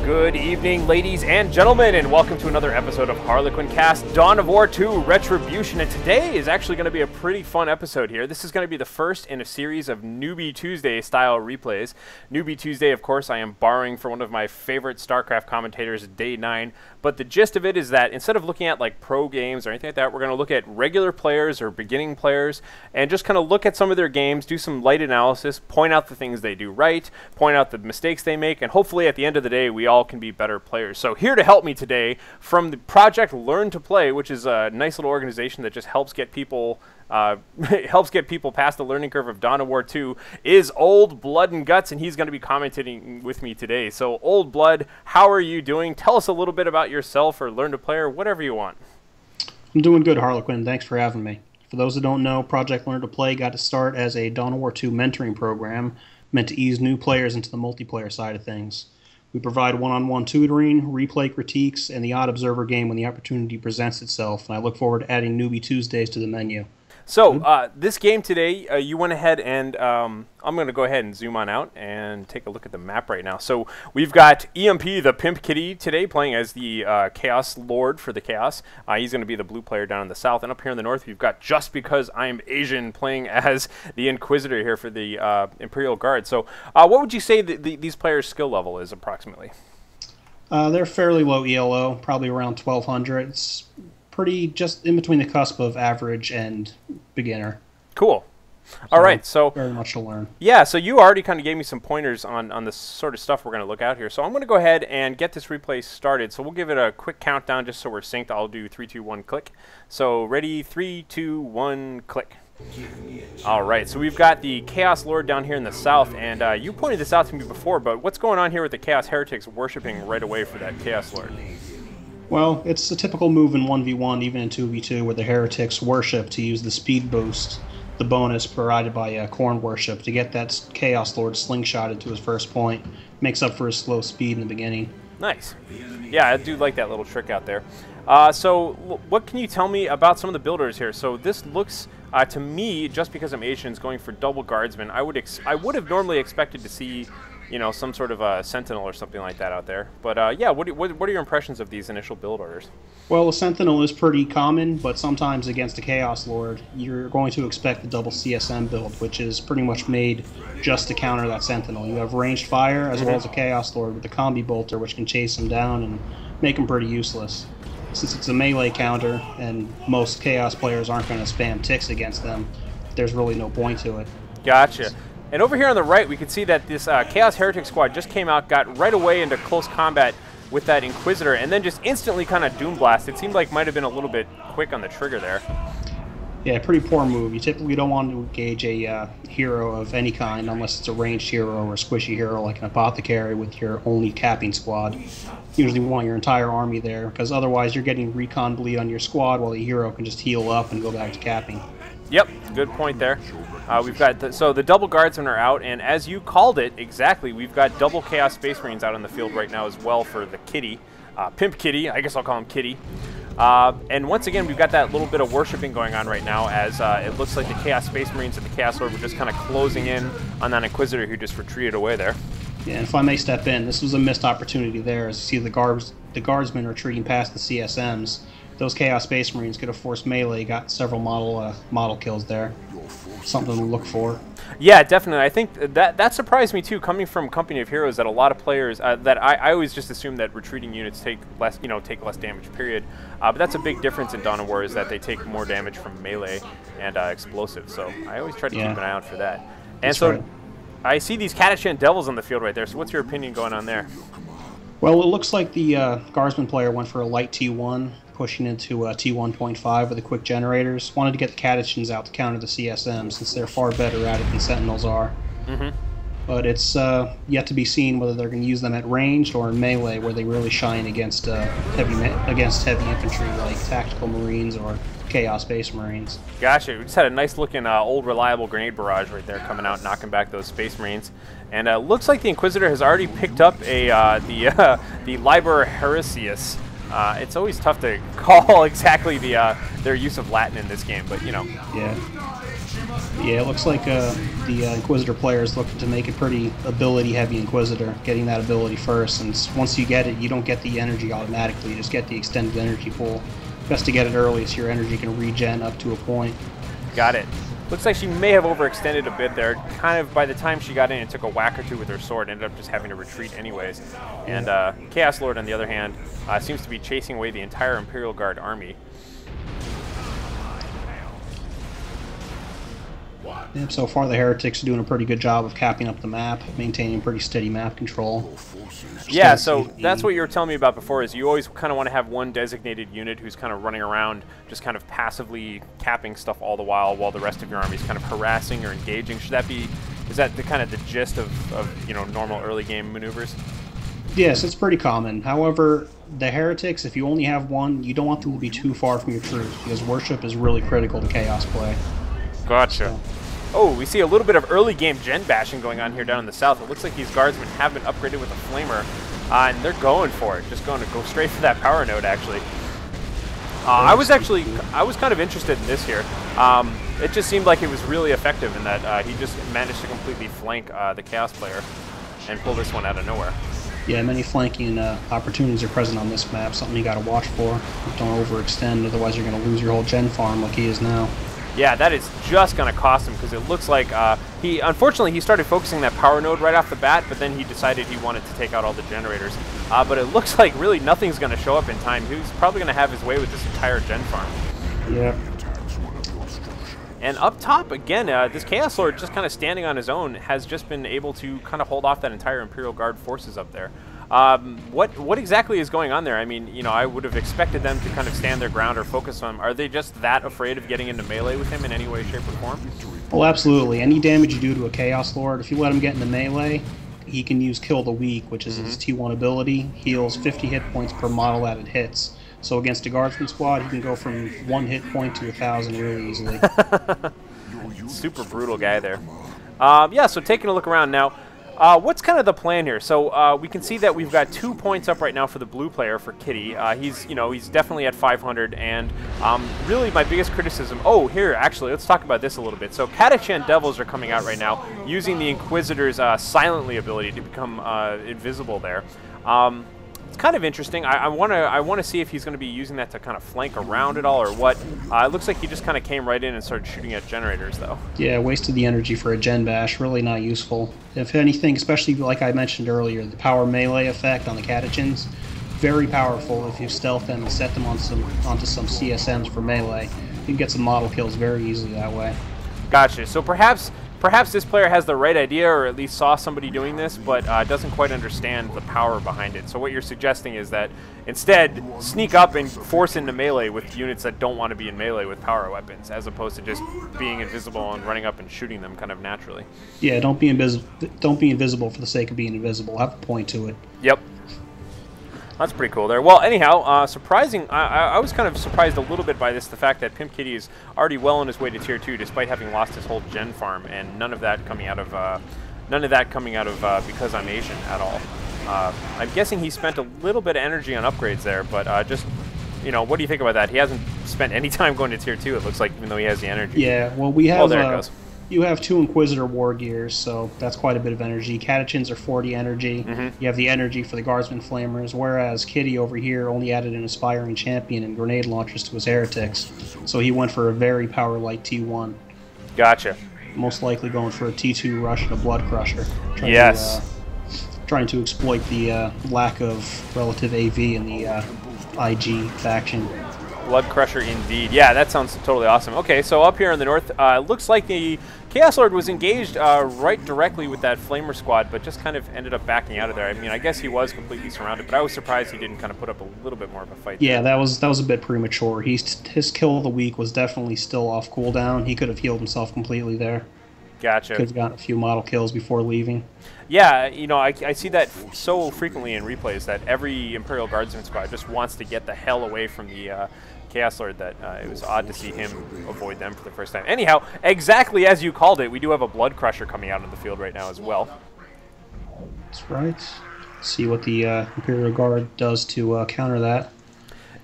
Good evening, ladies and gentlemen, and welcome to another episode of HarlequinCasts Dawn of War 2 Retribution. And today is actually going to be a pretty fun episode here. This is going to be the first in a series of Newbie Tuesday style replays. Newbie Tuesday, of course, I am borrowing from one of my favorite StarCraft commentators, Day 9. But the gist of it is that instead of looking at like pro games or anything like that, we're going to look at regular players or beginning players and just kind of look at some of their games, do some light analysis, point out the things they do right, point out the mistakes they make, and hopefully at the end of the day, we all can be better players. So here to help me today from the Project Learn2Play, which is a nice little organization that just helps get people past the learning curve of Dawn of War 2, is OlBloodNGuts, and he's going to be commentating with me today. So OlBlood, how are you doing? Tell us a little bit about yourself or Learn2Play or whatever you want. I'm doing good, Harlequin. Thanks for having me. For those that don't know, Project Learn2Play got to start as a Dawn of War 2 mentoring program meant to ease new players into the multiplayer side of things. We provide one-on-one tutoring, replay critiques, and the odd observer game when the opportunity presents itself, and I look forward to adding Newbie Tuesdays to the menu. So this game today, you went ahead and I'm going to go ahead and zoom on out and take a look at the map right now. So we've got EMP, the Pimp Kitty, today playing as the Chaos Lord for the Chaos. He's going to be the blue player down in the south. And up here in the north, we've got Just Because I'm Asian playing as the Inquisitor here for the Imperial Guard. So what would you say these players' skill level is approximately? They're fairly low ELO, probably around 1200. It's pretty just in between the cusp of average and beginner. Cool. All right, so very much to learn. Yeah, so you already kind of gave me some pointers on the sort of stuff we're going to look at here. So I'm going to go ahead and get this replay started. So we'll give it a quick countdown just so we're synced. I'll do 3, 2, 1, click. So ready, 3, 2, 1, click. All right, so we've got the Chaos Lord down here in the south, and you pointed this out to me before, but what's going on here with the Chaos Heretics worshiping right away for that Chaos Lord? Well, it's a typical move in 1v1, even in 2v2, where the Heretics worship to use the speed boost, the bonus provided by Corn Worship, to get that Chaos Lord slingshotted to his first point. Makes up for his slow speed in the beginning. Nice. Yeah, I do like that little trick out there. So what can you tell me about some of the builders here? So this looks, to me, Just Because I'm Asian, is going for double guardsmen. I would have normally expected to see, you know, some sort of a Sentinel or something like that out there. But yeah, what are your impressions of these initial build orders? Well, a Sentinel is pretty common, but sometimes against a Chaos Lord, you're going to expect the double CSM build, which is pretty much made just to counter that Sentinel. You have ranged fire as well as a Chaos Lord with the Combi Bolter, which can chase him down and make him pretty useless. Since it's a melee counter, and most Chaos players aren't going to spam ticks against them, there's really no point to it. Gotcha. And over here on the right, we can see that this Chaos Heretic squad just came out, got right away into close combat with that Inquisitor, and then just instantly kind of Doom Blast. It seemed like might have been a little bit quick on the trigger there. Yeah, pretty poor move. You typically don't want to engage a hero of any kind unless it's a ranged hero or a squishy hero like an Apothecary with your only capping squad. You usually want your entire army there, because otherwise you're getting recon bleed on your squad while the hero can just heal up and go back to capping. Yep, good point there. We've got so the double guardsmen are out, and as you called it exactly, we've got double Chaos Space Marines out in the field right now as well for the Kitty, Pimp Kitty. I guess I'll call him Kitty. And once again, we've got that little bit of worshipping going on right now, as it looks like the Chaos Space Marines and the Chaos Lord were just kind of closing in on that Inquisitor who just retreated away there. Yeah, and if I may step in, this was a missed opportunity there, as you see the guardsmen retreating past the CSMs. Those Chaos Space Marines could have forced melee, got several model kills there. Something to look for. Yeah, definitely. I think that surprised me too, coming from Company of Heroes, that a lot of players that I always just assume that retreating units take less damage. Period. But that's a big difference in Dawn of War, is that they take more damage from melee and explosives. So I always try to keep an eye out for that. And that's so right. I see these Catachan Devils on the field right there. So what's your opinion going on there? Well, it looks like the Guardsman player went for a light T1, pushing into T1.5 with the quick generators. Wanted to get the Catachans out to counter the CSM, since they're far better at it than Sentinels are. But it's yet to be seen whether they're going to use them at ranged or in melee, where they really shine against heavy infantry like Tactical Marines or Chaos Space Marines. Gotcha. We just had a nice looking old reliable grenade barrage right there coming out, knocking back those Space Marines. And looks like the Inquisitor has already picked up the Liber Heresius. It's always tough to call exactly their use of Latin in this game, but you know. Yeah. Yeah, it looks like the Inquisitor player is looking to make a pretty ability-heavy Inquisitor, getting that ability first, and once you get it, you don't get the energy automatically, you just get the extended energy pool. Best to get it early so your energy can regen up to a point. Got it. Looks like she may have overextended a bit there. Kind of by the time she got in, it took a whack or two with her sword, ended up just having to retreat anyways. And Chaos Lord, on the other hand, seems to be chasing away the entire Imperial Guard army. Yep, so far the Heretics are doing a pretty good job of capping up the map, maintaining pretty steady map control. Yeah, so that's what you were telling me about before, is you always kind of want to have one designated unit who's kind of running around, just kind of passively capping stuff all the while the rest of your army is kind of harassing or engaging. Should that be, is that the kind of the gist of you know, normal early game maneuvers? Yes, it's pretty common. However, the Heretics, if you only have one, you don't want them to be too far from your troops, because Worship is really critical to Chaos play. Gotcha. So. Oh, we see a little bit of early game gen bashing going on here down in the south. It looks like these guardsmen have been upgraded with a flamer, and they're going for it. Just going to go straight for that power node, actually. I was kind of interested in this here. It just seemed like it was really effective in that he just managed to completely flank the Chaos player and pull this one out of nowhere. Yeah, many flanking opportunities are present on this map, something you got to watch for. Don't overextend, otherwise you're going to lose your whole gen farm like he is now. Yeah, that is just going to cost him, because it looks like unfortunately, he started focusing that power node right off the bat, but then he decided he wanted to take out all the generators. But it looks like really nothing's going to show up in time. He's probably going to have his way with this entire gen farm. Yeah. And up top, again, this Chaos Lord just kind of standing on his own has just been able to kind of hold off that entire Imperial Guard forces up there. What exactly is going on there? I mean, you know, I would have expected them to kind of stand their ground or focus on him. Are they just that afraid of getting into melee with him in any way, shape, or form? Well, absolutely. Any damage you do to a Chaos Lord, if you let him get into melee, he can use Kill the Weak, which is his T1 ability. Heals 50 hit points per model that it hits. So against a Guardsman squad, he can go from 1 hit point to 1,000 really easily. Super brutal guy there. Yeah, so taking a look around now. What's kind of the plan here? So we can see that we've got 2 points up right now for the blue player, for Kitty. He's definitely at 500, and really my biggest criticism. Oh, here actually, let's talk about this a little bit. So Catachan Devils are coming out right now, using the Inquisitor's silently ability to become invisible there. It's kind of interesting. I want to see if he's going to be using that to kind of flank around it all or what. It looks like he just kind of came right in and started shooting at generators, though. Yeah, wasted the energy for a gen bash. Really not useful. If anything, especially like I mentioned earlier, the power melee effect on the Catachans, very powerful if you stealth them and set them on onto some CSMs for melee. You can get some model kills very easily that way. Gotcha. So perhaps this player has the right idea, or at least saw somebody doing this, but doesn't quite understand the power behind it. So what you're suggesting is that instead, sneak up and force into melee with units that don't want to be in melee with power weapons, as opposed to just being invisible and running up and shooting them kind of naturally. Yeah, don't be invisible for the sake of being invisible. Have a point to it. Yep. That's pretty cool there. Well, anyhow, surprising. I was kind of surprised a little bit by this, the fact that Pimp Kitty is already well on his way to Tier 2, despite having lost his whole gen farm, and none of that coming out of because I'm Asian at all. I'm guessing he spent a little bit of energy on upgrades there, but just, you know, what do you think about that? He hasn't spent any time going to Tier 2, it looks like, even though he has the energy. Yeah, well, we have... Oh, there it goes. You have 2 Inquisitor War Gears, so that's quite a bit of energy. Catachans are 40 energy. You have the energy for the Guardsman Flamers, whereas Kitty over here only added an Aspiring Champion and grenade launchers to his Heretics. So he went for a very power-light T1. Gotcha. Most likely going for a T2 rush and a Blood Crusher. Trying to exploit the lack of relative AV in the IG faction. Blood Crusher indeed. Yeah, that sounds totally awesome. Okay, so up here in the north, looks like the Chaos Lord was engaged right directly with that Flamer squad, but just kind of ended up backing out of there. I mean, I guess he was completely surrounded, but I was surprised he didn't kind of put up a little bit more of a fight. Yeah, that was a bit premature. His kill of the week was definitely still off cooldown. He could have healed himself completely there. Gotcha. Could have gotten a few model kills before leaving. Yeah, you know, I see that so frequently in replays that every Imperial Guardsman squad just wants to get the hell away from the Chaos Lord, that it was odd to see him avoid them for the first time. Anyhow, exactly as you called it, we do have a Blood Crusher coming out on the field right now as well. That's right. See what the Imperial Guard does to counter that.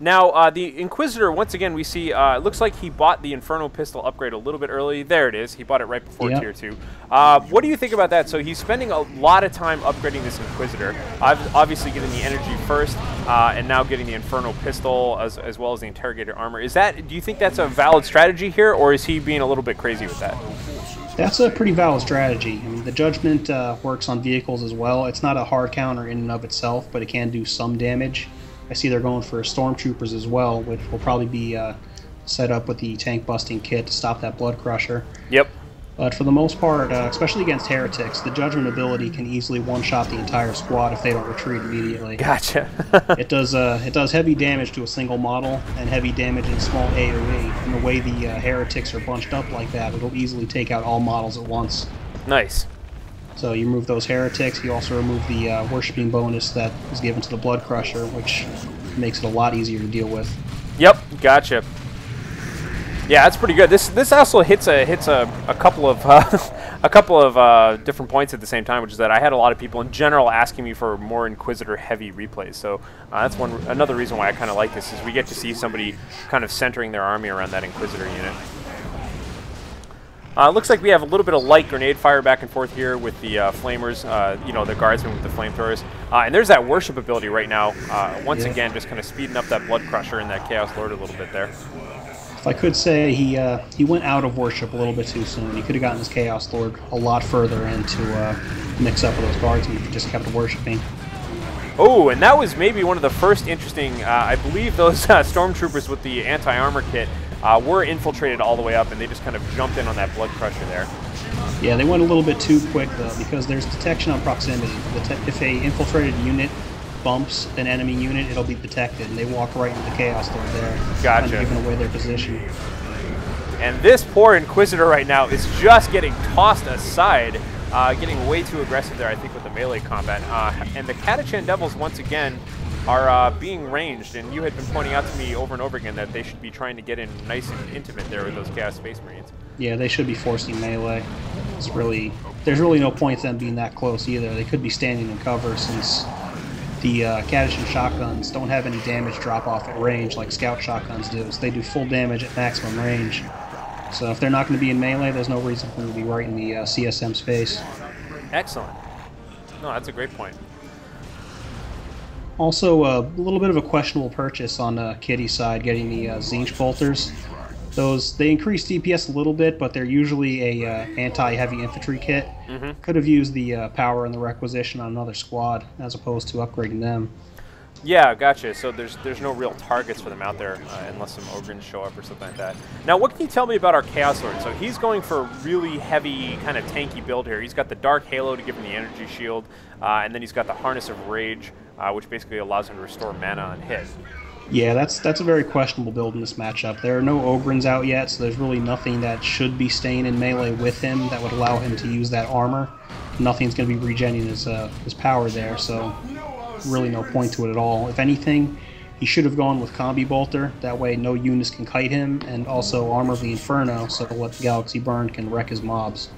Now, the Inquisitor, once again, we see, it looks like he bought the Inferno pistol upgrade a little bit early. There it is. He bought it right before Tier 2. What do you think about that? So he's spending a lot of time upgrading this Inquisitor. Obviously getting the energy first, and now getting the Inferno pistol as well as the Interrogator armor. Do you think that's a valid strategy here, or is he being a little bit crazy with that? That's a pretty valid strategy. I mean, the Judgment works on vehicles as well. It's not a hard counter in and of itself, but it can do some damage. I see they're going for Stormtroopers as well, which will probably be set up with the tank busting kit to stop that Blood Crusher. Yep. But for the most part, especially against heretics, the Judgment ability can easily one-shot the entire squad if they don't retreat immediately. Gotcha. It does heavy damage to a single model and heavy damage in small AoE. And the way the heretics are bunched up like that, it'll easily take out all models at once. Nice. So you remove those heretics, you also remove the worshipping bonus that is given to the Blood Crusher, which makes it a lot easier to deal with. Yep, gotcha. Yeah, that's pretty good. This also hits a couple of different points at the same time, which is that I had a lot of people in general asking me for more Inquisitor heavy replays. So that's another reason why I kind of like this, is we get to see somebody kind of centering their army around that Inquisitor unit. Looks like we have a little bit of light grenade fire back and forth here with the flamers, you know, the guardsmen with the flamethrowers. And there's that worship ability right now. Once again, just kind of speeding up that Blood Crusher and that Chaos Lord a little bit there. If I could say, he went out of worship a little bit too soon. He could have gotten his Chaos Lord a lot further in to mix up with those guardsmen if he just kept worshiping. Oh, and that was maybe one of the first interesting, I believe those Stormtroopers with the anti-armor kit were infiltrated all the way up, and they just kind of jumped in on that Blood Crusher there. Yeah, they went a little bit too quick, though, because there's detection on proximity. If a infiltrated unit bumps an enemy unit, it'll be detected, and they walk right into the Chaos Lord there. Gotcha. Kind of giving away their position. And this poor Inquisitor right now is just getting tossed aside, getting way too aggressive there, I think, with the melee combat. And the Catachan Devils, once again, are being ranged, and you had been pointing out to me over and over again that they should be trying to get in nice and intimate there with those Chaos Space Marines. Yeah, they should be forcing melee. There's really no point to them being that close either. They could be standing in cover, since the Catachan shotguns don't have any damage drop-off at range like scout shotguns do, so they do full damage at maximum range. So if they're not going to be in melee, there's no reason for them to be right in the CSM space. Excellent. No, that's a great point. Also, a little bit of a questionable purchase on Kitty's side, getting the Zinch bolters. They increase DPS a little bit, but they're usually a anti-heavy infantry kit. Could have used the power and the requisition on another squad as opposed to upgrading them. Yeah, gotcha. So there's no real targets for them out there unless some Ogrins show up or something like that. Now, what can you tell me about our Chaos Lord? So he's going for a really heavy, kind of tanky build here. He's got the Dark Halo to give him the energy shield, and then he's got the Harness of Rage, which basically allows him to restore mana on hit. Yeah, that's a very questionable build in this matchup. There are no Ogrins out yet, so there's really nothing that should be staying in melee with him that would allow him to use that armor. Nothing's going to be regenerating his power there, so really no point to it at all. If anything, he should have gone with Combi Bolter. That way no units can kite him, and also Armor of the Inferno, so what the Galaxy Burn can wreck his mobs.